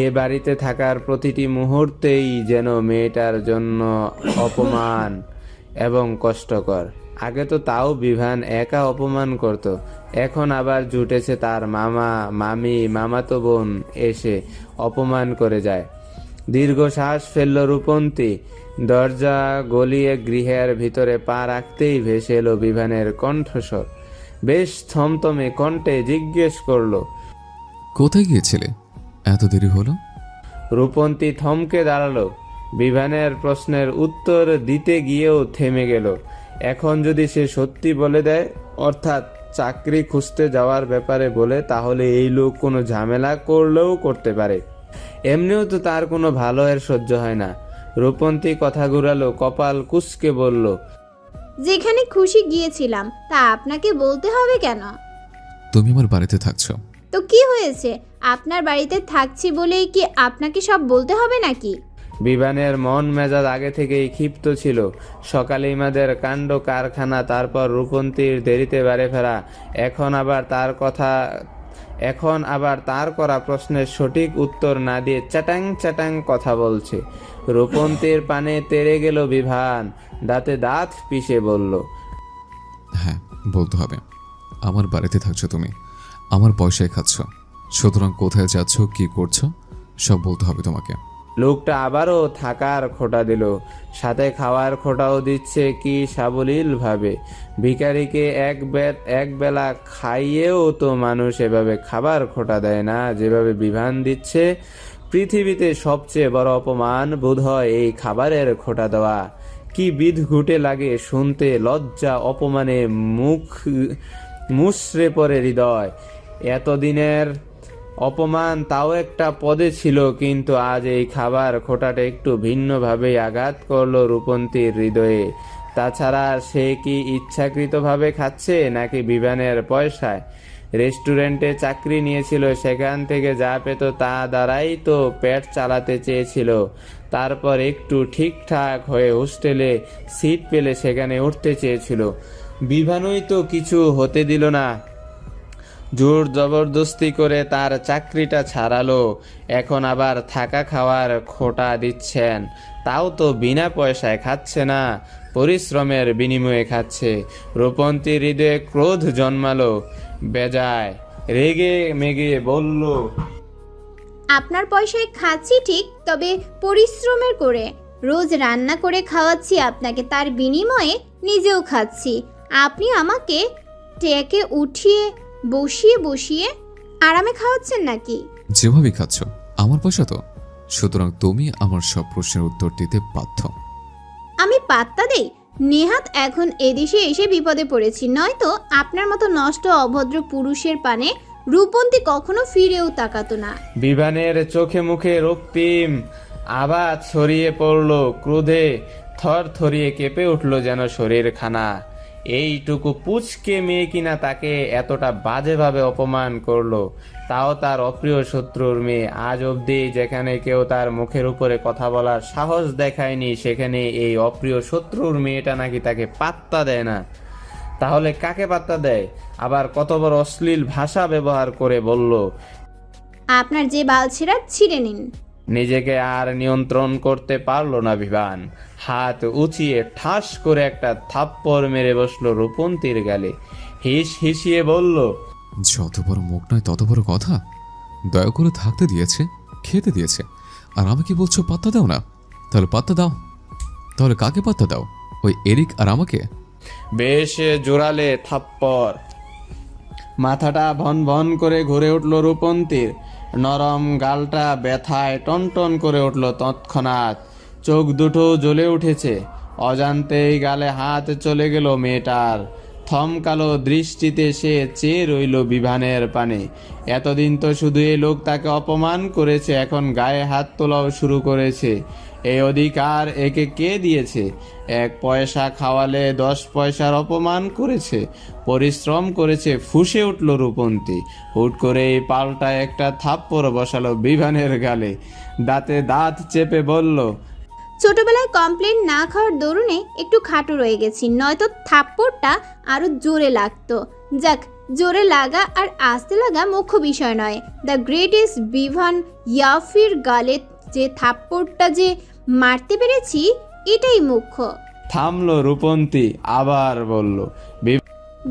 এ বাড়িতে থাকার প্রতিটি মুহূর্তেই যেন মেয়েটার জন্য অপমান এবং কষ্টকর। আগে তো তাও বিভান একা অপমান করত, এখন আবার জুটেছে তার মামা, মামি, মামাতো বোন এসে অপমান করে যায়। দীর্ঘশ্বাস ফেলল রূপন্তী। দরজা গলিয়ে গৃহের ভিতরে পা রাখতেই ভেসে এলো বিভানের কণ্ঠস্বর। বেশ থমথমে কণ্ঠে জিজ্ঞেস করলো, কোথায় গিয়েছিলে? এত দেরি হলো? রূপন্তী থমকে দাঁড়ালো। বিভানের প্রশ্নের উত্তর দিতে গিয়েও থেমে গেল। এখন যদি সে সত্যি বলে দেয়, অর্থাৎ চাকরি খুঁজতে যাওয়ার ব্যাপারে বলে, তাহলে এই লোক কোনো ঝামেলা করলেও করতে পারে। এমনিও তো তার কোনো ভালো এর সহ্য হয় না। রূপন্তী কথা ঘুরালো, কপাল কুঁচকে বলল, যেখানে খুশি গিয়েছিলাম তা আপনাকে বলতে হবে কেন? তুমি আমার বাড়িতে থাকছো। তো কি হয়েছে? আপনার বাড়িতে থাকছি বলেই কি আপনাকে সব বলতে হবে নাকি? বিভানের মন মেজাজ আগে থেকেই ক্ষিপ্ত ছিল। সকালে ইমাদের কাণ্ড কারখানা, তারপর রূপন্তীর দেরিতে বাড়ি ফেরা, এখন আবার তার করা প্রশ্নের সঠিক উত্তর না দিয়ে চ্যাটাং চ্যাটাং কথা বলছে। রূপন্তীর পানে তেড়ে গেল বিভান, দাঁতে দাঁত পিষে বলল, হ্যাঁ, বলতে হবে। আমার বাড়িতে থাকছো তুমি, আমার পয়সায় খাচ্ছ, সুতরাং কোথায় যাচ্ছ, কি করছো, সব বলতে হবে তোমাকে। লোকটা আবারও থাকার খোঁটা দিল, সাথে খাওয়ার খোঁটাও দিচ্ছে কি সাবলীল ভাবে। ভিখারিকে এক বেলা খাইয়েও তো মানুষ এভাবে খাবার খোঁটা দেয় না, যেভাবে বিভান দিচ্ছে। পৃথিবীতে সবচেয়ে বড় অপমান বোধহয় এই খাবারের খোঁটা দেওয়া। কি বিদঘুটে লাগে শুনতে, লজ্জা অপমানে মুখ মুচড়ে পড়ে হৃদয়। এতদিনের অপমান তাও একটা পদে ছিল, কিন্তু আজ এই খাবার খোঁটাটা একটু ভিন্নভাবেই আঘাত করলো রূপন্তীর হৃদয়ে। তাছাড়া সে কি ইচ্ছাকৃতভাবে খাচ্ছে নাকি বিভানের পয়সায়? রেস্টুরেন্টে চাকরি নিয়েছিল, সেখান থেকে যা পেত তা দ্বারাই তো পেট চালাতে চেয়েছিল। তারপর একটু ঠিকঠাক হয়ে হোস্টেলে সিট পেলে সেখানে উঠতে চেয়েছিল। বিভানই তো কিছু হতে দিল না, জোর জবরদস্তি করে তার চাকরিটা ছাড়ালো। এখন আবার থাকা খাওয়ার খোঁটা দিচ্ছেন, তাও তো বিনা পয়সায় খাচ্ছে না, পরিশ্রমের বিনিময়ে খাচ্ছে। রূপন্তীর হৃদয়ে ক্রোধ জন্মালো, বেজায় রেগে মেগে বলল, আপনার পয়সায় খাচ্ছি ঠিক, তবে পরিশ্রমের করে। রোজ রান্না করে খাওয়াচ্ছি আপনাকে, তার বিনিময়ে নিজেও খাচ্ছি। আপনি আমাকে টেকে উঠিয়ে বসিয়ে বসিয়ে আরামে খাওয়াচ্ছেন নাকি? যেভাবে খাচ্ছ আমার পয়সা তো, সুতরাং তুমি আমার সব প্রশ্নের উত্তর দিতে বাধ্য। আমি পাত্তা দেই? নেহাত এখন এদেশে এসে বিপদে পড়েছি, নয়তো আপনার মতো নষ্ট অভদ্র পুরুষের পানে রূপন্তী কখনো ফিরেও তাকাতো না। বিভানের চোখে মুখে রক্তিম আবাজ ছড়িয়ে পড়ল, ক্রোধে থর থরিয়ে কেঁপে উঠল যেন শরীর খানা। এইটুকু পুচকে মেয়ে কিনা তাকে এতটা বাজেভাবে অপমান করলো, তাও তার অপ্রিয় শত্রুর মেয়ে। আজ অবধি যেখানে কেউ তার মুখের উপরে কথা বলার সাহস দেখায়নি, সেখানে এই অপ্রিয় শত্রুর মেয়েটা নাকি তাকে পাত্তা দেয় না। তাহলে কাকে পাত্তা দেয়? আবার কত বড় অশ্লীল ভাষা ব্যবহার করে বলল, আপনার যে বাল ছেঁড়া ছিঁড়ে নিন। নিজেকে আর নিয়ন্ত্রণ করতে পারল না বিভান। হাত উঁচিয়ে ঠাস করে একটা থাপ্পড় মেরে বসলো রূপন্তীর গালে। হিসিয়ে বলল, যত বড় মুখ নয় তত বড় কথা। দয়া করে থাকতে দিয়েছে, খেতে দিয়েছে, আর আমাকে বলছো পাত্তা দাও না? তাহলে পাত্তা দাও। তাহলে কাকে পাত্তা দাও? ওই এরিক আর আমাকে? বেশ জোরালে থাপ্পড়। মাথাটা ভন ভন করে ঘুরে উঠল রূপন্তীর। নরম গালটা ব্যথায় টনটন করে উঠল তৎক্ষণাৎ। চোখ দুটো জ্বলে উঠেছে। অজান্তেই গালে হাত চলে গেল মেয়েটার। থমকালো দৃষ্টিতে সে চেয়ে রইল বিভানের পানে। এতদিন তো শুধু এই লোক তাকে অপমান করেছে, এখন গায়ে হাত তোলাও শুরু করেছে। এই অধিকার একে কে দিয়েছে? 1 পয়সা খাওয়ালে 10 পয়সার অপমান করেছে, পরিশ্রম করেছে। ফুঁসে উঠল রূপন্তী। হুট করে পাল্টা একটা থাপ্পড় বসালো বিভানের গালে। দাঁতে দাঁত চেপে বলল, ছোটবেলায় কমপ্লেন না খাওয়ার দরুনে একটু খাটো রয়ে গেছি, নয়তো থাপ্পড়টা আরো জোরে লাগতো। যাক, জোরে লাগা আর আস্তে লাগা মুখ্য বিষয় নয়। দ্য গ্রেটেস্ট বিভান ইয়াফির গালে যে থাপ্পড়টা যে মারতে পেরেছি এটাই মুখ্য। থামলো রূপন্তী, আবার বলল,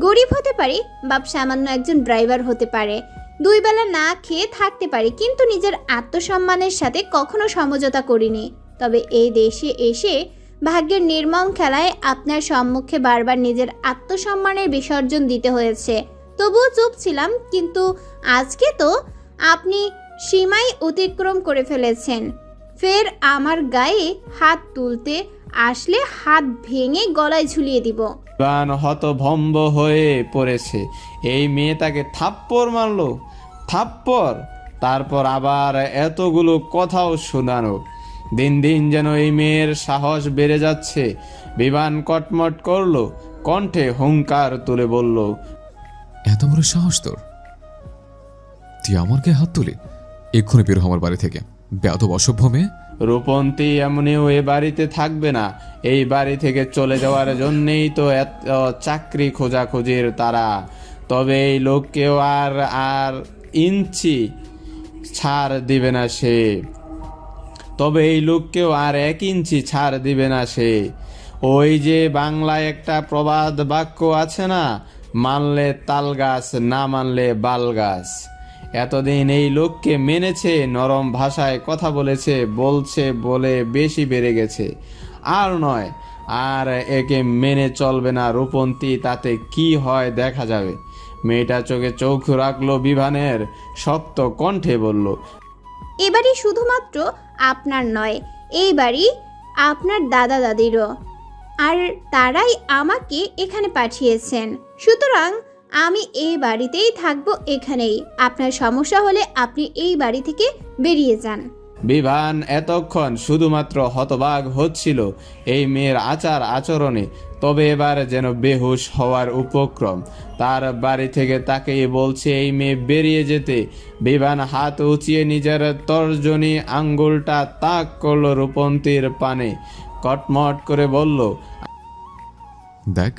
গরিব হতে পারি, বাপ সামান্য একজন ড্রাইভার হতে পারে, 2 বেলা না খেয়ে থাকতে পারি, কিন্তু নিজের আত্মসম্মানের সাথে কখনো সমঝোতা করিনি। তবে এই দেশে এসে ভাগ্যের নির্মম খেলায় আপনার সম্মুখে বারবার নিজের আত্মসম্মানের বিসর্জন দিতে হয়েছে, তবুও চুপ ছিলাম। কিন্তু আজকে তো আপনি সীমাই অতিক্রম করে ফেলেছেন। ফের আমার গায়ে হাত তুলতে আসলে হাত ভেঙে গলায় ঝুলিয়ে দিব। বিভান হতভম্ব হয়ে পড়েছে। এই মেয়ে তাকে থাপ্পড় মারলো, থাপ্পড়, তারপর আবার এতগুলো কথাও শোনানো। দিন দিন যেন এই মেয়ের সাহস বেড়ে যাচ্ছে। বিভান কটমট করলো, কণ্ঠে হুঙ্কার তুলে বলল, এত বড় সাহস তোর? তুই আমার গায়ে হাত তুলি? এক্ষুনি বের হ আমার বাড়ি থেকে, বেয়াদব অসভ্য মেয়ে। রূপন্তী এমনিও এ বাড়িতে থাকবে না। এই বাড়ি থেকে চলে যাওয়ার জন্যেই তো এত চাকরি খোঁজাখুঁজির তারা। তবে এই লোককেও আর ইঞ্চি ছাড় দিবে না সে। তবে এই লোককেও আর 1 ইঞ্চি ছাড় দিবে না সে। ওই যে বাংলায় একটা প্রবাদ বাক্য আছে না, মানলে তাল গাছ, না মানলে বাল গাছ। এতদিন এই লোককে মেনেছে, নরম ভাষায় কথা বলছে বলে বেশি বেড়ে গেছে। আর নয়, আর একে মেনে চলবে না রূপন্তী, তাতে কি হয় দেখা যাবে। মেয়েটা চোখে চোখ রাখলো বিভানের, শক্ত কণ্ঠে বলল, এবারই শুধুমাত্র আপনার নয়, এই বাড়ি আপনার দাদা দাদিরও, আর তারাই আমাকে এখানে পাঠিয়েছেন। সুতরাং আমি এই বাড়িতেই থাকবো, এখানেই। আপনার সমস্যা হলে আপনি এই বাড়ি থেকে বেরিয়ে যান। বিভান এতক্ষণ শুধুমাত্র হতবাক হচ্ছিল এই মেয়ের আচার আচরণে, তবে এবার যেন বেহুশ হওয়ার উপক্রম। তার বাড়ি থেকে তাকেই বলছে এই মেয়ে বেরিয়ে যেতে। বিভান হাত উঁচিয়ে নিজের তর্জনী আঙ্গুলটা তাক করলো রূপন্তীর পানে, কটমট করে বলল, দেখ।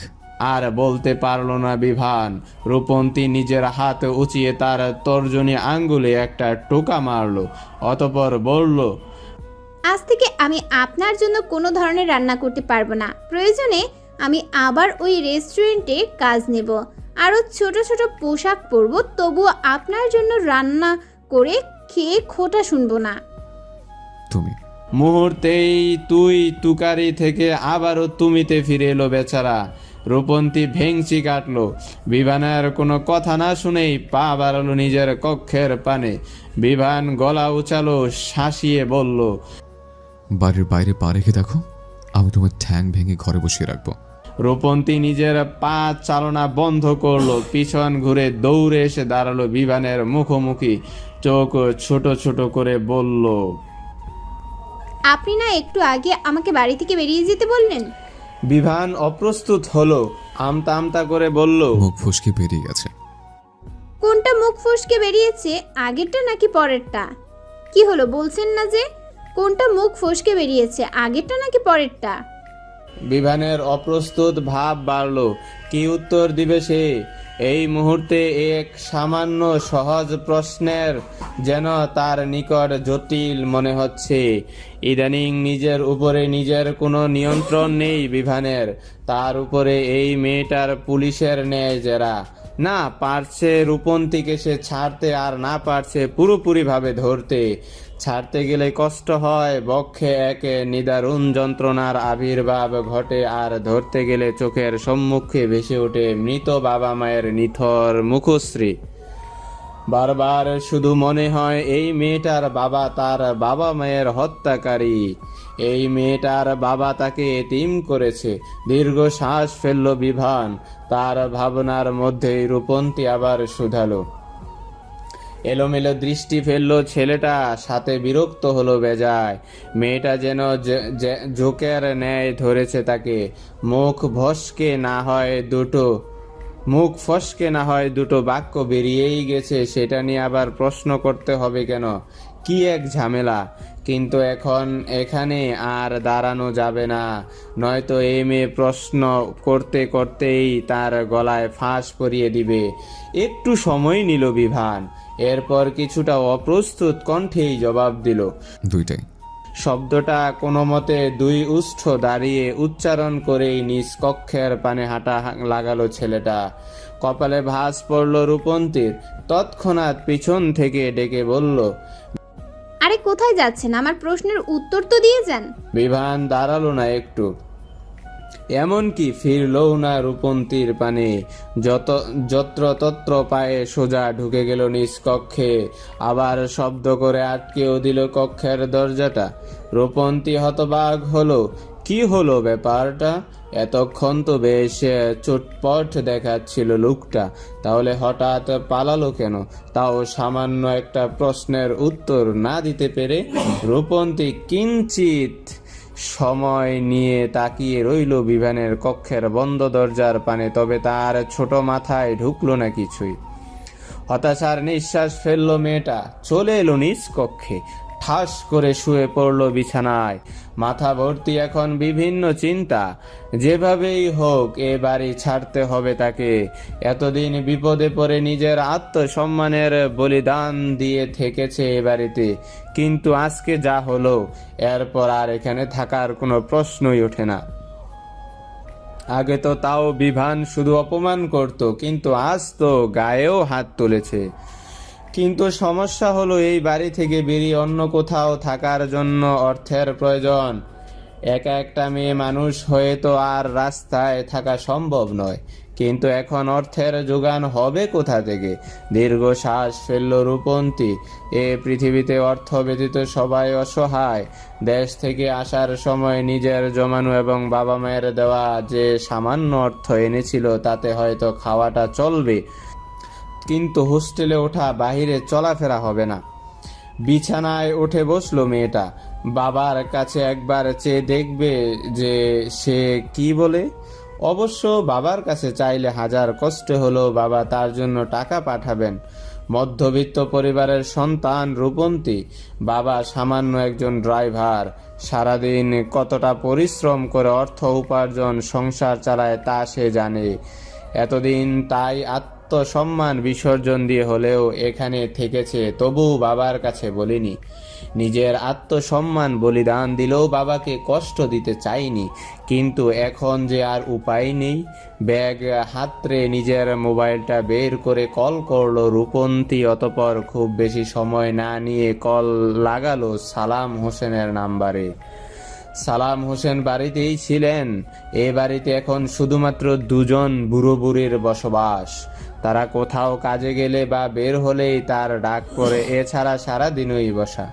আর বলতে পারল না বিভান। রূপন্তী নিজের হাত উঁচিয়ে তার তর্জনী আঙ্গুলে একটা টোকা মারলো, অতঃপর বলল, আজ থেকে আমি আপনার জন্য কোনো ধরনের রান্না করতে পারবো না। প্রয়োজনে আমি আবার ওই রেস্টুরেন্টে কাজ নেব, আরও ছোট ছোট পোশাক পরবো, তবুও আপনার জন্য রান্না করে খেয়ে খোটা শুনবো না। তুমি মুহূর্তেই তুই তুকারি থেকে আবারও তুমিতে ফিরে এলো বেচারা। রূপন্তী ভেংচি কাটলো। বিভানের কোনো কথা না শুনেই পা বাড়ালো নিজের কক্ষের পানে। বিভান গলা উচালো, শাসিয়ে বলল, বাড়ির বাইরে পা রেখে দেখো, আমি তোমার ঠ্যাং ভেঙে ঘরে বসিয়ে রাখবো। রূপন্তী নিজের পা চালনা বন্ধ করলো, পিছন ঘুরে দৌড়ে এসে দাঁড়ালো বিভানের মুখোমুখি, চোখ ছোট ছোট করে বলল, আপনি না একটু আগে আমাকে বাড়ি থেকে বেরিয়ে যেতে বললেন? বিভান অপ্রস্তুত হলো, আমতা আমতা করে বলল, মুখ ফসকে বেরিয়ে গেছে। কোনটা মুখ ফসকে বেরিয়েছে, আগেরটা নাকি পরেরটা? কি হলো বলছেন না যে? কোনটা মুখ ফসকে বেরিয়েছে, আগেরটা নাকি পরেরটা? বিভানের অপ্রস্তুত ভাব বাড়ল। কি উত্তর দিবে সে? এই মুহূর্তে এক সামান্য সহজ প্রশ্নের যেন তার নিকট জটিল মনে হচ্ছে। ইদানিং নিজের উপরে নিজের কোনো নিয়ন্ত্রণ নেই বিভানের। তার উপরে এই মেয়েটার পুলিশের ন্যায় জেরা। না পারছে রূপন্তীকে সে ছাড়তে, আর না পারছে পুরোপুরিভাবে ধরতে। ছাড়তে গেলে কষ্ট হয়, বক্ষে এক নিদারুণ যন্ত্রণার আবির্ভাব ঘটে, আর ধরতে গেলে চোখের সম্মুখে ভেসে ওঠে মৃত বাবা মায়ের নিথর মুখশ্রী। বারবার শুধু মনে হয় এই মেয়েটার বাবা তার বাবা মায়ের হত্যাকারী। এই মেয়েটার বাবা তাকে এতিম করেছে। দীর্ঘ শ্বাস ফেলল বিভান। তার ভাবনার মধ্যেই রূপন্তী আবার শুধালো। এলোমেলো দৃষ্টি ফেললো ছেলেটা, সাথে বিরক্ত হলো বেজায়। মেয়েটা যেন জোকের ন্যায় ধরেছে তাকে। মুখ ফসকে না হয় দুটো বাক্য বেরিয়েই গেছে, সেটা নিয়ে আবার প্রশ্ন করতে হবে কেন? কি এক ঝামেলা। কিন্তু এখন এখানে আর দাঁড়ানো যাবে না, নয়তো এই মেয়ে প্রশ্ন করতে করতেই তার গলায় ফাঁস পরিয়ে দিবে। একটু সময় নিল বিভান, এরপর কিছুটা অপ্রস্তুত কণ্ঠেই জবাব দিল। দুইটাই। শব্দটা কোনো মতে দুই উষ্ঠ দাঁড়িয়ে উচ্চারণ করেই নিজ কক্ষের পানে হাঁটা লাগালো ছেলেটা। কপালে ভাঁজ পড়ল রূপন্তীর, তৎক্ষণাৎ পিছন থেকে ডেকে বলল, আরে কোথায় যাচ্ছেন? আমার প্রশ্নের উত্তর তো দিয়ে যান। বিভান দাঁড়ালো না একটু, এমনকি ফিরলও না রূপন্তীর পানে। যত্র পায়ে সোজা ঢুকে গেল নিজ কক্ষে, আবার শব্দ করে আটকেও দিল কক্ষের দরজাটা। রূপন্তী হতবাক হলো, কি হলো ব্যাপারটা? এতক্ষণ তো বেশ চটপট দেখাচ্ছিল লোকটা, তাহলে হঠাৎ পালালো কেন? তাও সামান্য একটা প্রশ্নের উত্তর না দিতে পেরে। রূপন্তী কিঞ্চিত সময় নিয়ে তাকিয়ে রইল বিভানের কক্ষের বন্ধ দরজার পানে, তবে তার ছোট মাথায় ঢুকলো না কিছুই। হতাশার নিঃশ্বাস ফেললো মেয়েটা, চলে এলো নিজ কক্ষে, ঠাস করে শুয়ে পড়লো বিছানায়। মাথা ভর্তি এখন বিভিন্ন চিন্তা। যেভাবেই হোক এ বাড়ি ছাড়তে হবে তাকে। এতদিন বিপদে পড়ে নিজের আত্মসম্মানের বলিদান দিয়ে থেকেছে এ বাড়িতে, কিন্তু আজকে যা হলো, এরপর আর এখানে থাকার কোনো প্রশ্নই ওঠে না। আগে তো তাও বিভান শুধু অপমান করত, কিন্তু আজ তো গায়েও হাত তুলেছে। কিন্তু সমস্যা হলো এই বাড়ি থেকে বেরিয়ে অন্য কোথাও থাকার জন্য অর্থের প্রয়োজন। একা একটা মেয়ে মানুষ হয়ে তো আর রাস্তায় থাকা সম্ভব নয়, কিন্তু এখন অর্থের যোগান হবে কোথা থেকে? দীর্ঘ শ্বাস ফেলল রূপন্তী। এ পৃথিবীতে অর্থ ব্যতীত সবাই অসহায়। দেশ থেকে আসার সময় নিজের জমানো এবং বাবা মায়ের দেওয়া যে সামান্য অর্থ এনেছিল তাতে হয়তো খাওয়াটা চলবে, কিন্তু হোস্টেলে ওঠা, বাহিরে চলাফেরা হবে না। বিছানায় উঠে বসলো মেয়েটা, বাবার কাছে একবার চেয়ে দেখবে যে সে কি বলে। অবশ্য বাবার কাছে চাইলে হাজার কষ্টে হলেও বাবা তার জন্য টাকা পাঠাবেন। মধ্যবিত্ত পরিবারের সন্তান রূপন্তী, বাবা সামান্য একজন ড্রাইভার। সারাদিন কতটা পরিশ্রম করে অর্থ উপার্জন সংসার চালায় তা সে জানে। এতদিন তাই আত্মসম্মান বিসর্জন দিয়ে হলেও এখানে থেকেছে, তবুও বাবার কাছে বলিনি। নিজের আত্মসম্মান বলিদান দিলেও বাবাকে কষ্ট দিতে চাইনি, কিন্তু এখন যে আর উপায় নেই। ব্যাগ হাতড়ে নিজের মোবাইলটা বের করে কল করলো রূপন্তী। অতপর খুব বেশি সময় না নিয়ে কল লাগালো সালাম হোসেনের নাম্বারে। সালাম হোসেন বাড়িতেই ছিলেন। এ বাড়িতে এখন শুধুমাত্র দুজন বুড়ো বুড়ির বসবাস। তারা কোথাও কাজে গেলে বা বের হলেই তার ডাক পড়ে, এছাড়া সারাদিনই বসা।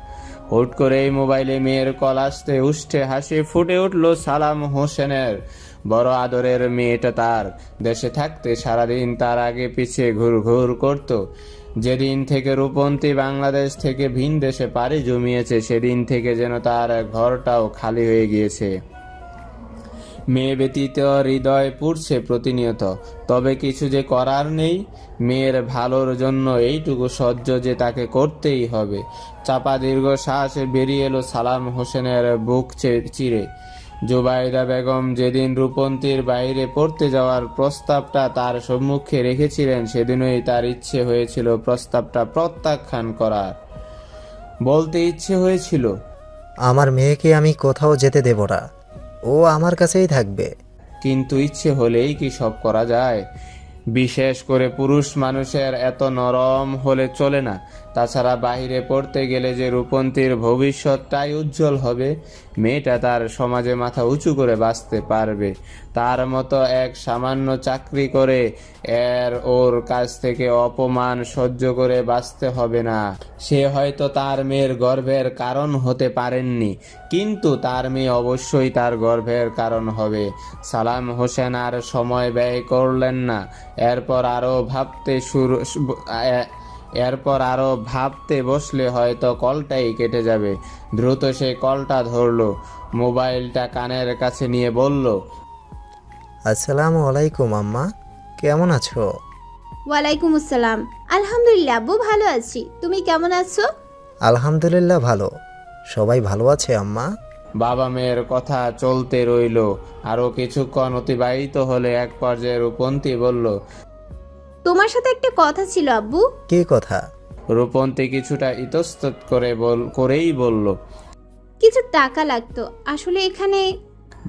হুট করে এই মোবাইলে মেয়ের কল আসতে উষ্ঠে হাসি ফুটে উঠল সালাম হোসেনের। বড় আদরের মেয়েটা তার। দেশে থাকতে সারাদিন তার আগে পিছিয়ে ঘুরঘুর করত। যেদিন থেকে রূপন্তী বাংলাদেশ থেকে ভিন দেশে পাড়ি জমিয়েছে, সেদিন থেকে যেন তার ঘরটাও খালি হয়ে গিয়েছে। মেয়ে ব্যতীত হৃদয় পুড়ছে প্রতিনিয়ত, তবে কিছু যে করার নেই। মেয়ের ভালোর জন্য এইটুকু সহ্য যে তাকে করতেই হবে। চাপা দীর্ঘ শ্বাস বেরিয়ে এলো সালাম হোসেনের বুক চিরে। জুবাইদা বেগম যেদিন রূপন্তীর বাইরে পড়তে যাওয়ার প্রস্তাবটা তার সম্মুখে রেখেছিলেন, সেদিনই তার ইচ্ছে হয়েছিল প্রস্তাবটা প্রত্যাখ্যান করার। বলতে ইচ্ছে হয়েছিল, আমার মেয়েকে আমি কোথাও যেতে দেব না, ও আমার কাছেই থাকবে। কিন্তু ইচ্ছে হলেই কি সব করা যায়? বিশেষ করে পুরুষ মানুষের এত নরম হলে চলে না। তাছাড়া বাহিরে পড়তে গেলে যে রূপন্তীর ভবিষ্যৎটাই উজ্জ্বল হবে। মেয়েটা তার সমাজে মাথা উঁচু করে বাঁচতে পারবে। তার মতো এক সামান্য চাকরি করে ওর কাছ থেকে অপমান সহ্য করে বাঁচতে হবে না। সে হয়তো তার মেয়ের গর্ভের কারণ হতে পারেননি, কিন্তু তার মেয়ে অবশ্যই তার গর্ভের কারণ হবে। সালাম হোসেন আর সময় ব্যয় করলেন না। এরপর আরো ভাবতে বসলে হয়তো কলটাই কেটে যাবে। দ্রুত সে কলটা ধরলো, মোবাইলটা কানের কাছে নিয়ে বলল, আসসালামু আলাইকুম আম্মা, কেমন আছো? ওয়ালাইকুম আসসালাম। আলহামদুলিল্লাহ আব্বু, ভালো আছি। তুমি কেমন আছো? আলহামদুলিল্লাহ ভালো। সবাই ভালো আছে আম্মা? বাবা মেয়ের কথা চলতে রইল। আরো কিছুক্ষণ অতিবাহিত হলে এক পর্যায়ে রূপন্তী বলল। তোমার সাথে একটা কথা ছিল আব্বু। কী কথা? রূপন্তী কিছুটা ইতস্তত করেই বলল। কিছু টাকা লাগতো আসলে এখানে।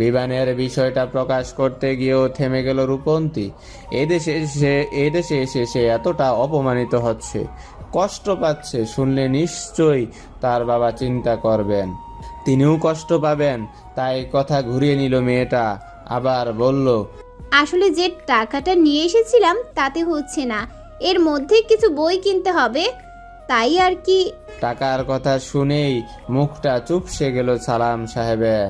বিমানের বিষয়টা প্রকাশ করতে গিয়েও থেমে গেল রূপন্তী। এদেশে এসে সে এতটা অপমানিত হচ্ছে, কষ্ট পাচ্ছে শুনলে নিশ্চয়ই তার বাবা চিন্তা করবেন, তিনিও কষ্ট পাবেন। তাই কথা ঘুরিয়ে নিল মেয়েটা, আবার বলল। আসলে যে টাকাটা নিয়ে এসেছিলাম তাতে হচ্ছে না, এর মধ্যে কিছু বই কিনতে হবে, তাই আর কি। টাকার কথা শুনেই মুখটা চুপসে গেল সালাম সাহেবের।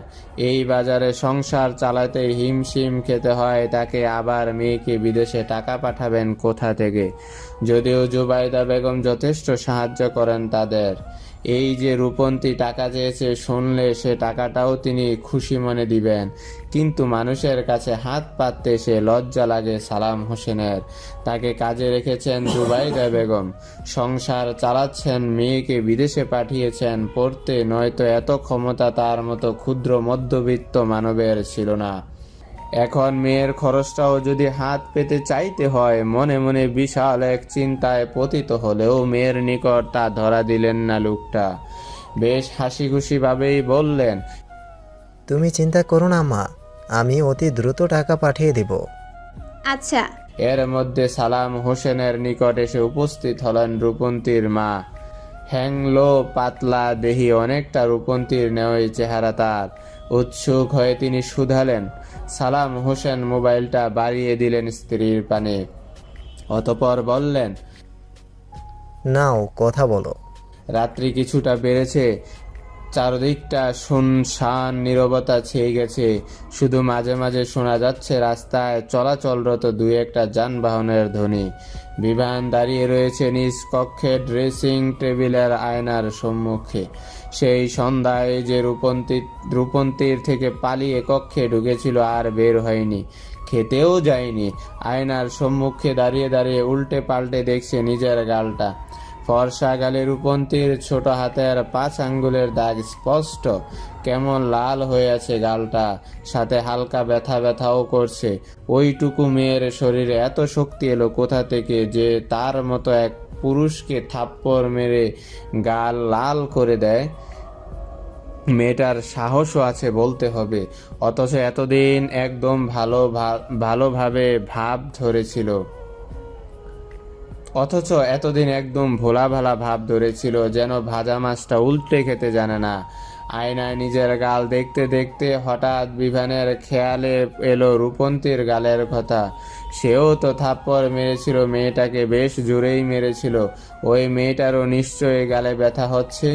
এই বাজারে সংসার চালাতে হিমশিম খেতে হয় তাকে, আবার মেয়েকে বিদেশে টাকা পাঠাবেন কোথা থেকে? যদিও জুবাইদা বেগম যথেষ্ট সাহায্য করেন তাদের। এই যে রূপন্তী টাকা চেয়েছে শুনলে সে টাকাটাও তিনি খুশি মনে দিবেন, কিন্তু মানুষের কাছে হাত পাততে সে লজ্জা লাগে সালাম হোসেনের। তাকে কাজে রেখেছেন জুবাইদা বেগম, সংসার চালাচ্ছেন, মেয়েকে বিদেশে পাঠিয়েছেন পড়তে, নয়তো এত ক্ষমতা তার মতো ক্ষুদ্র মধ্যবিত্ত মানবের ছিল না। এখন মেয়ের খরচটাও যদি হাত পেতে চাইতে হয়, মনে মনে বিশাল এক চিন্তায় পতিত হলেও মেয়ের নিকট তা ধরা দিলেন না লোকটা। বেশ হাসি খুশি ভাবেই বললেন। তুমি চিন্তা করো না মা, আমি অতি দ্রুত টাকা পাঠিয়ে দিব। আচ্ছা। এর মধ্যে সালাম হোসেনের নিকট এসে উপস্থিত হলেন রূপন্তীর মা। হ্যাংলো পাতলা দেহি, অনেকটা রূপন্তীর ন্যায় চেহারা তার। উৎসুক হয়ে তিনি শুধালেন। সালাম হোসেন মোবাইলটা বাড়িয়ে দিলেন স্ত্রীর পানে, অতঃপর বললেন। নাও কথা বলো। রাত্রি কিছুটা বেড়েছে, চারদিকটা শুনশান নীরবতা ছেয়ে গেছে। শুধু মাঝে মাঝে শোনা যাচ্ছে রাস্তায় চলাচলরত দুই একটা যানবাহনের ধ্বনি। বিমান দাঁড়িয়ে রয়েছে নিজ কক্ষে ড্রেসিং টেবিলের আয়নার সম্মুখে। সেই সন্ধ্যায় যে রূপন্তীর থেকে পালিয়ে কক্ষে ঢুকেছিল আর বের হয়নি, খেতেও যায়নি, আয়নার সম্মুখে দাঁড়িয়ে দাঁড়িয়ে উল্টে পাল্টে দেখছে নিজের গালটা। ফর্সা গালে রূপন্তীর ছোট হাতের 5 আঙ্গুলের দাগ স্পষ্ট, কেমন লাল হয়ে আছে গালটা, সাথে হালকা ব্যথা ব্যথাও করছে। ওইটুকু মেয়ের শরীরে এত শক্তি এলো কোথা থেকে যে তার মতো এক পুরুষকে থাপ্পড় মেরে গাল লাল করে দেয়? মেয়েটার সাহসও আছে বলতে হবে, অথচ এতদিন একদম ভালোভাবে ভাব ধরেছিল। ভোলা ভালা ভাব ধরেছিল, যেন ভাজা মাছটা উল্টে খেতে জানে না। আয়নায় নিজের গাল দেখতে দেখতে হঠাৎ বিভানের খেয়ালে এলো রূপন্তীর গালের কথা। সেও তো থাপ্পড় মেরেছিল মেয়েটাকে, বেশ জোরেই মেরেছিল। ওই মেয়েটারও নিশ্চয়ই গালে ব্যথা হচ্ছে।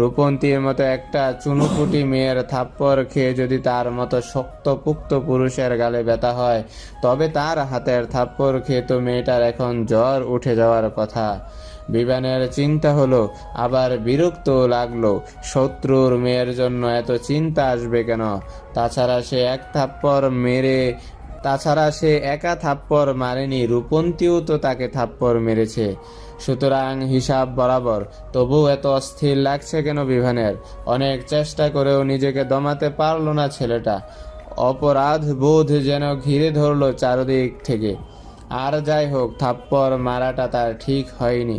রূপন্তীর মতো একটা চুনুপুটি মেয়ের থাপ্পড় খেয়ে যদি তার মতো শক্তপুক্ত পুরুষের গালে ব্যথা হয়, তবে তার হাতের থাপ্পড় খেয়ে তো মেয়েটার এখন জ্বর উঠে যাওয়ার কথা। বিমানের চিন্তা হলো, আবার বিরক্ত লাগলো। শত্রুর মেয়ের জন্য এত চিন্তা আসবে কেন? তাছাড়া সে একা থাপ্পড় মারেনি, রূপন্তীও তো তাকে থাপ্পড় মেরেছে। সুতরাং হিসাব বরাবর। তবু এত অস্থির লাগছে কেন বিভানের? অনেক চেষ্টা করেও নিজেকে দমাতে পারলো না ছেলেটা। অপরাধ বোধ যেন ঘিরে ধরলো চারদিক থেকে। আর যাই হোক, থাপ্পড় মারাটা তার ঠিক হয়নি।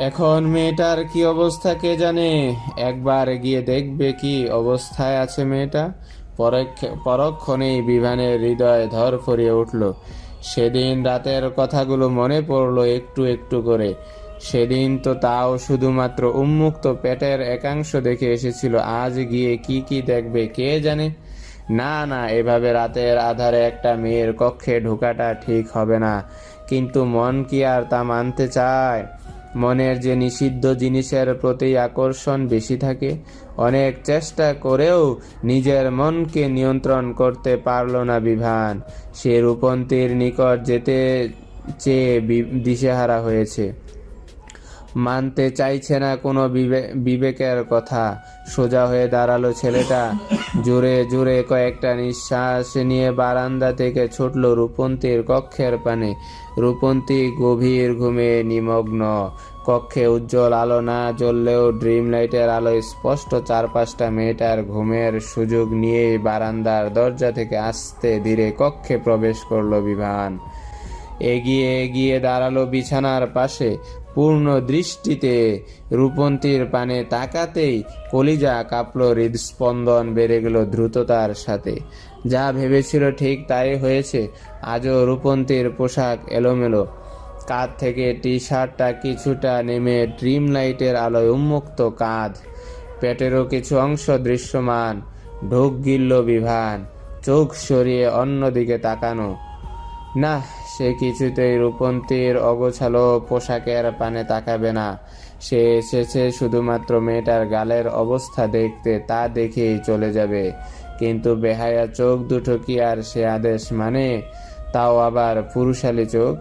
এখন মেয়েটার কি অবস্থা কে জানে? একবার গিয়ে দেখবে কি অবস্থায় আছে মেয়েটা। পরক্ষণেই বিভানের হৃদয় ধরফরিয়ে উঠল। সেদিন রাতের কথাগুলো মনে পড়লো একটু একটু করে। সেদিন তো তাও শুধুমাত্র উন্মুক্ত পেটের একাংশ দেখে এসেছিল, আজ গিয়ে কি কি দেখবে কে জানে। না না, এভাবে রাতের আধারে একটা মেয়ের কক্ষে ঢোকাটা ঠিক হবে না। কিন্তু মন কি আর তা মানতে চায়? মনের যে নিষিদ্ধ জিনিসের প্রতি আকর্ষণ বেশি থাকে। অনেক চেষ্টা করেও নিজের মনকে নিয়ন্ত্রণ করতে পারল না বিভান। সে রূপন্তীর নিকট যেতে চেয়ে দিশেহারা হয়েছে। মানতে চাইছে না কোনো বিবেকের কথা। সোজা হয়ে দাঁড়ালো ছেলেটা। জোরে জোরে কয়েকটা নিঃশ্বাস নিয়ে বারান্দা থেকে ছুটল রূপন্তীর কক্ষের পানে। রূপন্তী গভীর ঘুমে নিমগ্ন। কক্ষে উজ্জ্বল আলো না জ্বললেও ড্রিম লাইটের আলোয় স্পষ্ট চারপাশটা মেয়েটার ঘুমের সুযোগ নিয়েই বারান্দার দরজা থেকে আস্তে ধীরে কক্ষে প্রবেশ করলো বিভান। এগিয়ে এগিয়ে দাঁড়ালো বিছানার পাশে। পূর্ণ দৃষ্টিতে রূপন্তীর পানে তাকাতেই কলিজা কাঁপলো, হৃদস্পন্দন বেড়ে গেল দ্রুততার সাথে। যা ভেবেছিল ঠিক তাই হয়েছে। আজও রূপন্তীর পোশাক এলোমেলো, কাঁধ থেকে টি শার্টটা কিছুটা নেমে ড্রিম লাইটের আলোয় উন্মুক্ত কাঁধ, পেটেরও কিছু অংশ দৃশ্যমান। ঢোক গিলল বিভান, চোখ সরিয়ে অন্যদিকে তাকানো। না, সে কিছুতেই রূপন্তীর অগোছালো পোশাকের পানে তাকাবে না। সে এসেছে শুধুমাত্র মেয়েটার গালের অবস্থা দেখতে, তা দেখেই চলে যাবে। কিন্তু বেহায়া চোখ দুটো কি আর সে আদেশ মানে? তাও আবার পুরুষালী চোখ।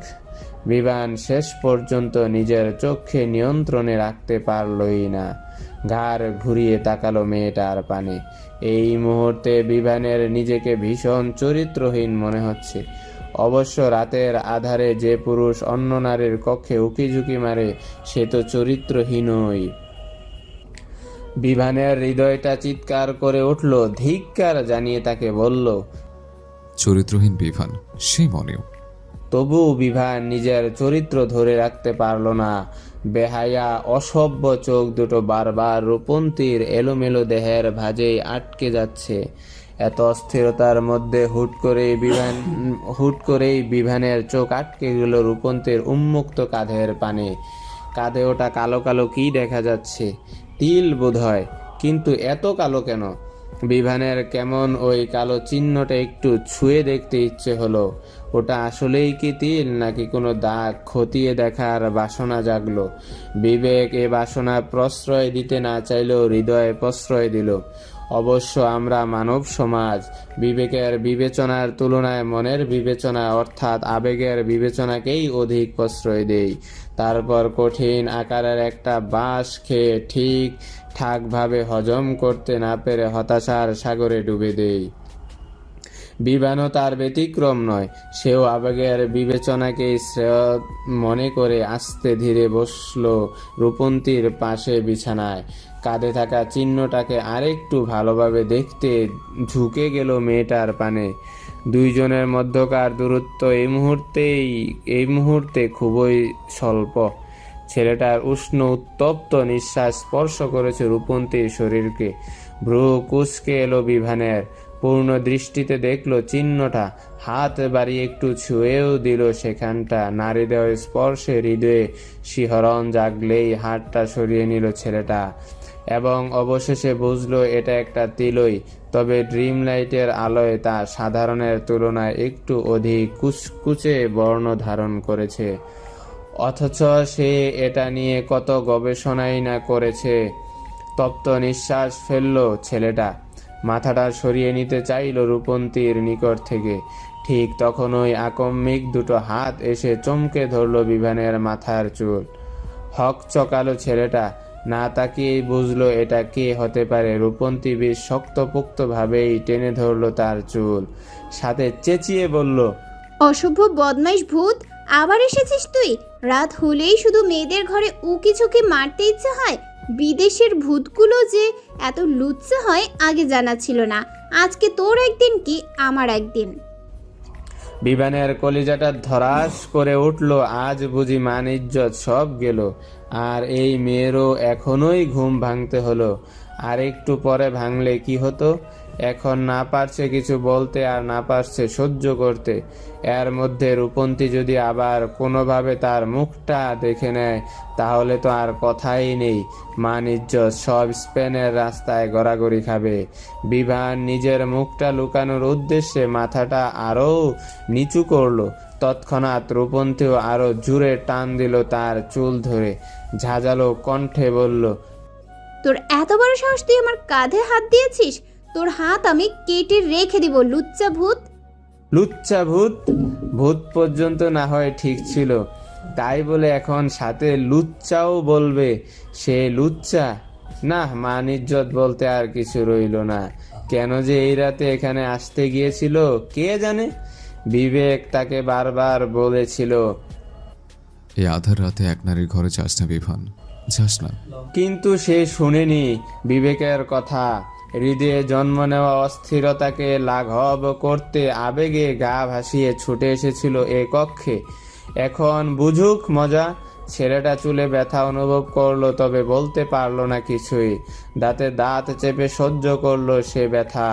বিভান শেষ পর্যন্ত নিজের চোখে নিয়ন্ত্রণে রাখতে পারলই না। ঘাড় ঘুরিয়ে তাকালো মেয়েটার পানে। এই মুহূর্তে বিভানের নিজেকে ভীষণ চরিত্রহীন মনে হচ্ছে। অবশ্য রাতের আধারে যে পুরুষ অন্য নারীর কক্ষে উকিঝুঁকি মারে সে তো চরিত্রহীনই। বিভানের হৃদয়টা চিৎকার করে উঠল, ধিক্কার জানিয়ে তাকে বলল, চরিত্রহীন বিভান, সেই মনেও। তবু বিভান নিজের চরিত্র ধরে রাখতে পারল না। বেহায়া অসভ্য চোখ দুটো বারবার রূপন্তীর এলোমেলো দেহের ভাঁজেই আটকে যাচ্ছে। এত অস্থিরতার মধ্যে হুট করেই বিভানের চোখ আটকে গেল রূপন্তীর উন্মুক্ত কাঁধের পানে। কাঁধে ওটা কালো কালো কি দেখা যাচ্ছে? তিল বোধহয়, কিন্তু এত কালো কেন? বিভানের কেমন ওই কালো চিহ্নটা একটু ছুঁয়ে দেখতে ইচ্ছে হলো। ওটা আসলেই কি তিল, নাকি কোনো দাগ? খতিয়ে দেখার বাসনা জাগলো। বিবেক এ বাসনা প্রশ্রয় দিতে না চাইলেও হৃদয়ে প্রশ্রয় দিল। অবশ্য আমরা মানব সমাজ বিবেকের বিবেচনার তুলনায় মনের বিবেচনা অর্থাৎ আবেগের বিবেচনাকেই অধিক প্রশ্রয় দেই। তারপর কঠিন আকারের একটা বাঁশ খেয়ে ঠিক ঠাকভাবে হজম করতে না পেরে হতাশার সাগরে ডুবে দেই। বিভানও তার ব্যতিক্রম নয়। সেও আবেগের বিবেচনাকেই শ্রেয় মনে করে আস্তে ধীরে বসলো রূপন্তীর পাশে বিছানায়। কাঁধে থাকা চিহ্নটাকে আরেকটু ভালোভাবে দেখতে ঝুঁকে গেল মেয়েটার পানে। দুইজনের মধ্যকার দূরত্ব এই মুহূর্তে খুবই স্বল্প। ছেলেটার উষ্ণ উত্তপ্ত নিঃশ্বাস স্পর্শ করেছে রূপন্তীর শরীরকে। ভ্রু কুঁচকে এলো বিভানের। পূর্ণ দৃষ্টিতে দেখলো চিহ্নটা। হাত বাড়িয়ে একটু ছুঁয়েও দিল সেখানটা। নারীদেহ স্পর্শে হৃদয়ে শিহরণ জাগলেই হাতটা সরিয়ে নিল ছেলেটা এবং অবশেষে বুঝলো এটা একটা তিলই। তবে ড্রিম লাইটের আলোয় তা সাধারণের তুলনায় একটু অধিক কুচকুচে বর্ণ ধারণ করেছে। অথচ সে এটা নিয়ে কত গবেষণাই না করেছে। তপ্ত নিঃশ্বাস ফেলল ছেলেটা। মাথাটা সরিয়ে নিতে চাইল রূপন্তীর নিকট থেকে। ঠিক তখনই আকস্মিক দুটো হাত এসে চমকে ধরল বিভানের মাথার চুল। হক চকালো ছেলেটা। না তাকিয়েই বুঝলো এটা কে হতে পারে। রূপন্তী বেশ শক্তপোক্তভাবেই টেনে ধরল তার চুল, সাথে চেঁচিয়ে বলল, অসভ্য বদমাইশ ভূত, আবার এসেছিস তুই? রাত হলেই শুধু মেয়েদের ঘরে উকি ঝুঁকি মারতে ইচ্ছে হয়। বিদেশের ভূতগুলো যে এত লুচ্চা হয় আগে জানা ছিল না। আজকে তোর একদিন কি আমার একদিন। বিভানের কলিজাটা ধরাস করে উঠল। আজ বুঝি মান ইজ্জত সব গেল। আর এই মেয়েরও এখনোই ঘুম ভাঙতে হলো। আর একটু পরে ভাঙলে কি হতো? এখন না পারছে কিছু বলতে, আর না পারছে সহ্য করতে। এর মধ্যে রূপন্তী যদি আবার কোনোভাবে তার মুখটা দেখে নেয় তাহলে তো আর কথাই নেই। মান ইজ্জত সব স্পেনের রাস্তায় গড়াগড়ি খাবে। বিভান নিজের মুখটা লুকানোর উদ্দেশ্যে মাথাটা আরও নিচু করলো। তৎক্ষণাৎ রূপন্তীও আরো জোরে টান দিল তার চুল ধরে। ঝাঁঝালো কণ্ঠে বলল, তোর এত বড় সাহস, তুই আমার কাঁধে হাত দিয়েছিস? তোর হাত আমি কেটে রেখে দিব, লুচ্চা ভূত। লুচ্চা ভূত? ভূত পর্যন্ত না হয় ঠিক ছিল, তাই বলে এখন সাথে লুচ্চাও বলবে? সে লুচ্চা? না, মান ইজ্জত বলতে আর কিছু রইল না। কেন যে এই রাতে এখানে আসতে গিয়েছিল কে জানে। বিবেক তাকে বারবার বলেছিল এই আধার রাতে এক নারীর ঘরে যাস না বিভান, যাস না। কিন্তু সে শুনেনি বিবেকের কথা। হৃদয়ে জন্ম নেওয়া অস্থিরতাকে লাঘব করতে আবেগে গা ভাসিয়ে ছুটে এসেছিল এ কক্ষে। এখন বুঝুক মজা। ছেলেটা চুলে ব্যথা অনুভব করলো, তবে বলতে পারলো না কিছুই। দাঁতে দাঁত চেপে সহ্য করলো সে ব্যথা।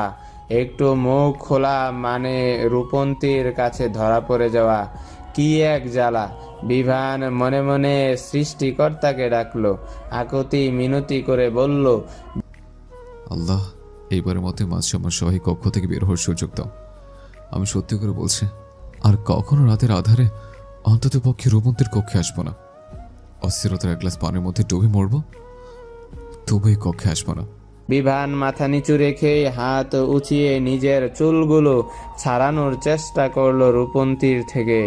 একটু মুখ খোলা মানে রূপন্তীর কাছে ধরা পড়ে যাওয়া। কি এক জ্বালা! বিভান মনে মনে সৃষ্টিকর্তাকে ডাকলো, আকুতি মিনতি করে বলল, আল্লাহ, এইবারের মধ্যে মাঝসময় সবাই কক্ষ থেকে বের হওয়ার সুযোগ দাও। আমি সত্যি করে বলছি, আর কখনো রাতের আধারে অন্তত পক্ষে রূপন্তীর কক্ষে আসবো না। অস্থিরতার এক গ্লাস পানির মধ্যে ডুবে মরবো, তবু এই কক্ষে আসবো না। বিভান মাথা নিচু রেখে হাত উঁচিয়ে নিজের চুলগুলো ছাড়ানোর চেষ্টা করলো রূপন্তীর থেকে।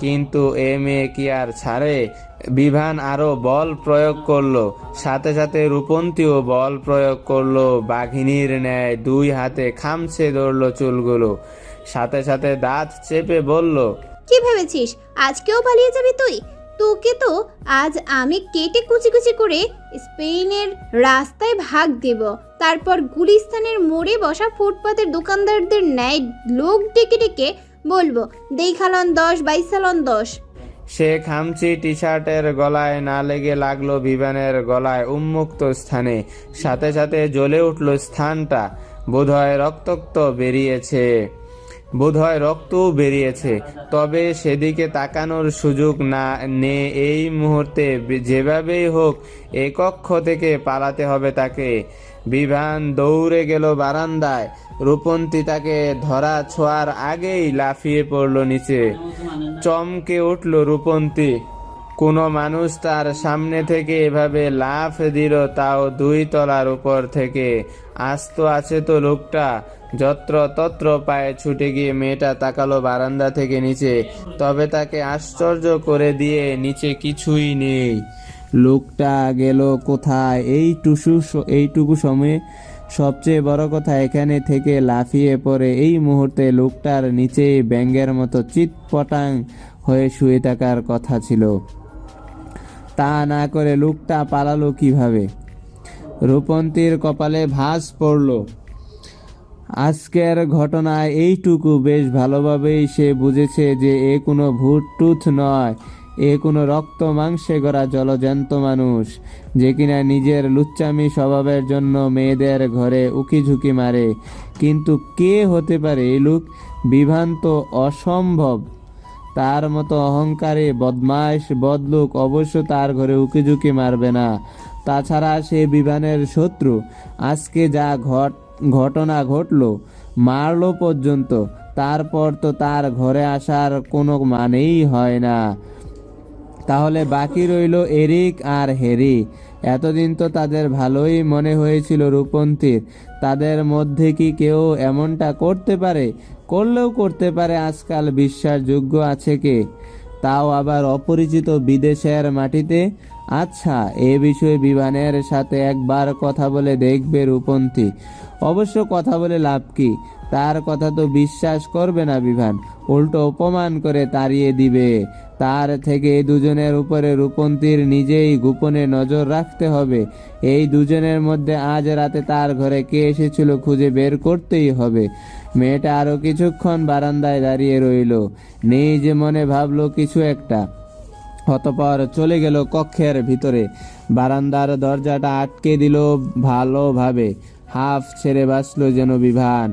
কিন্তু এ মেয়ে কি আর ছাড়ে? বিভান আরো বল প্রয়োগ করলো, সাথে সাথে রূপন্তীও বল প্রয়োগ করলো। বাঘিনীর ন্যায় দুই হাতে খামছে ধরলো চুলগুলো, সাথে সাথে দাঁত চেপে বলল, কি ভেবেছিস আজকেও পালিয়ে যাবি তুই? তোকে তো আজ আমি কেটে কুচি কুচি করে স্পেনের রাস্তায় ভাগ দেব। তারপর গুলিস্তানের মোড়ে বসা ফুটপাতের দোকানদারদের ন্যায় লোক ডেকে ডেকে বলবো, দেখালন 10 বাইসালন 10। সে খামচি টি শার্টের গলায় না লেগে লাগলো বিভানের গলায় উন্মুক্ত স্থানে। সাথে সাথে জ্বলে উঠল স্থানটা। বোধহয় রক্তও বেরিয়েছে। তবে সেদিকে তাকানোর সুযোগ না নে এই মুহূর্তে। যেভাবেই হোক এ কক্ষ থেকে পালাতে হবে তাকে। বিভান দৌড়ে গেল বারান্দায়। রূপন্তী তাকে ধরা ছোঁয়ার আগেই লাফিয়ে পড়ল নিচে। চমকে উঠল রূপন্তী। কোনো মানুষ তার সামনে থেকে এভাবে লাফ দিল, তাও 2 তলার উপর থেকে। আস্ত আছে তো লোকটা। যত্র তত্র পায়ে ছুটে গিয়ে মেয়েটা তাকালো বারান্দা থেকে নিচে। তবে তাকে আশ্চর্য করে দিয়ে নিচে কিছুই নেই। লোকটা গেল কোথায় এইটুকু সময়ে? সবচেয়ে বড় কথা, এখানে থেকে লাফিয়ে পড়ে এই মুহূর্তে লোকটার নিচে ব্যাঙের মতো চিৎপটাং হয়ে শুয়ে থাকার কথা ছিল। তা না করে লোকটা পালালো কিভাবে? রূপন্তীর কপালে ভাঁজ পড়ল। আজকের ঘটনায় এইটুকু বেশ ভালোভাবেই সে বুঝেছে যে এ কোনো ভূত টুথ নয়, এ কোনো রক্ত মাংসে গড়া জলজ্যান্ত মানুষ, যে কিনা নিজের লুচ্চামি স্বভাবের জন্য মেয়েদের ঘরে উকিঝুঁকি মারে। কিন্তু কে হতে পারে এই লোক? বিভান তো অসম্ভব। তার মতো অহংকারী বদমাইশ বদলুক অবশ্য তার ঘরে উকিঝুঁকি মারবে না। তাছাড়া সে বিভানের শত্রু। আজকে যা ঘটনা ঘটলো, মারলো পর্যন্ত, তারপর তো তার ঘরে আসার কোনো মানেই হয় না। তাহলে বাকি রইল এরিক আর হ্যারি। এতদিন তো তাদের ভালোই মনে হয়েছিল রূপন্তীর। তাদের মধ্যে কি কেউ এমনটা করতে পারে? করলেও করতে পারে। আজকাল বিশ্বাসযোগ্য আছে কে? তাও আবার অপরিচিত বিদেশের মাটিতে। আচ্ছা, এ বিষয়ে বিভানের সাথে একবার কথা বলে দেখবে রূপন্তী। অবশ্য কথা বলে লাভ কি? তার কথা তো বিশ্বাস করবে না বিভান, উল্টো অপমান করে তাড়িয়ে দিবে। তার থেকে দুজনের উপরে রূপন্তীর নিজেই গোপনে নজর রাখতে হবে। এই দুজনের মধ্যে আজ রাতে তার ঘরে কে এসেছিল খুঁজে বের করতেই হবে। মেয়েটা আরো কিছুক্ষণ বারান্দায় দাঁড়িয়ে রইল, নিজে মনে ভাবলো কিছু একটা। অতঃপর চলে গেল কক্ষের ভিতরে। বারান্দার দরজাটা আটকে দিল ভালোভাবে। হাফ ছেড়ে বাঁচল যেন বিভান।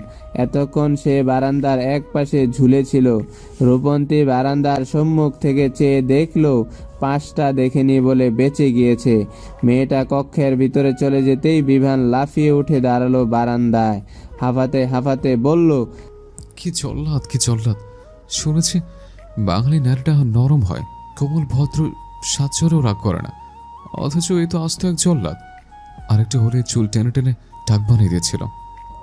এতক্ষণ সে বারান্দার এক পাশে ঝুলেছিল। রূপন্তী বারান্দার সম্মুখ থেকে চেয়ে দেখলো 5টা দেখেনি বলে বেঁচে গিয়েছে। মেয়েটা কক্ষের ভিতরে চলে যেতেই বিভান লাফিয়ে উঠে দাঁড়ালো বারান্দায়। হাঁফাতে হাঁফাতে বলল, কি জল্লাদ! শুনেছি বাঙালি নারীটা নরম হয়, কোমল ভদ্র, সাজরেও রাগ করে না। অথচ এই তো আস্ত এক জল্লাদ। আরেকটা হলে চুল টেনে টেনে টাক বানিয়ে দিয়েছিল।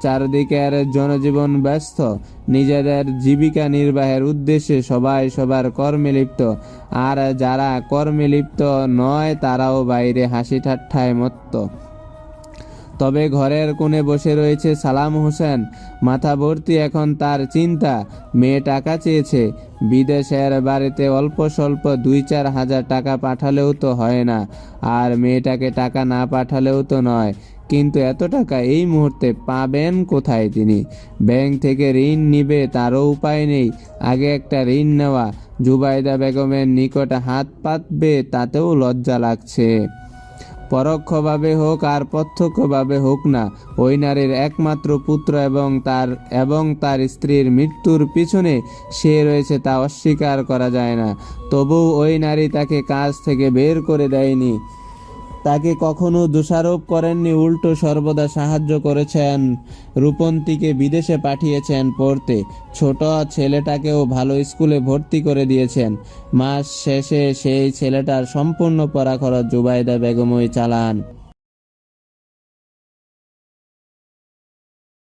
চারদিকের জনজীবন ব্যস্ত। নিজেদের জীবিকা নির্বাহের উদ্দেশ্যে সবাই সবার কর্মে লিপ্ত। আর যারা কর্মে লিপ্ত নয় তারাও বাইরে হাসি ঠাট্টায় মত্ত। তবে ঘরের কোণে বসে রয়েছে সালাম হোসেন। মাথা ভর্তি এখন তার চিন্তা। মেয়ে টাকা চেয়েছে, বিদেশের বাড়িতে অল্প স্বল্প 2-4 হাজার টাকা পাঠালেও তো হয় না, আর মেয়েটাকে টাকা না পাঠালেও তো নয়। কিন্তু এত টাকা এই মুহূর্তে পাবেন কোথায় তিনি? ব্যাংক থেকে ঋণ নিবে তারও উপায় নেই। আগে একটা ঋণ নেওয়া, জুবাইদা বেগমের নিকট হাত পাতবে তাতেও লজ্জা লাগছে। পরোক্ষভাবে হোক আর প্রত্যক্ষভাবে হোক না, ওই নারীর একমাত্র পুত্র এবং তার স্ত্রীর মৃত্যুর পিছনে সে রয়েছে তা অস্বীকার করা যায় না। তবুও ওই নারী তাকে কাজ থেকে বের করে দেয়নি, তাকে কখনো দোষারোপ করেননি, উল্টো সর্বদা সাহায্য করেছেন। রূপন্তীকে বিদেশে পাঠিয়েছেন পড়তে, ছোট ছেলেটাকেও ভালো স্কুলে ভর্তি করে দিয়েছেন। মাস শেষে সেই ছেলেটার সম্পূর্ণ পড়াখরচ জুবাইদা বেগমই চালান।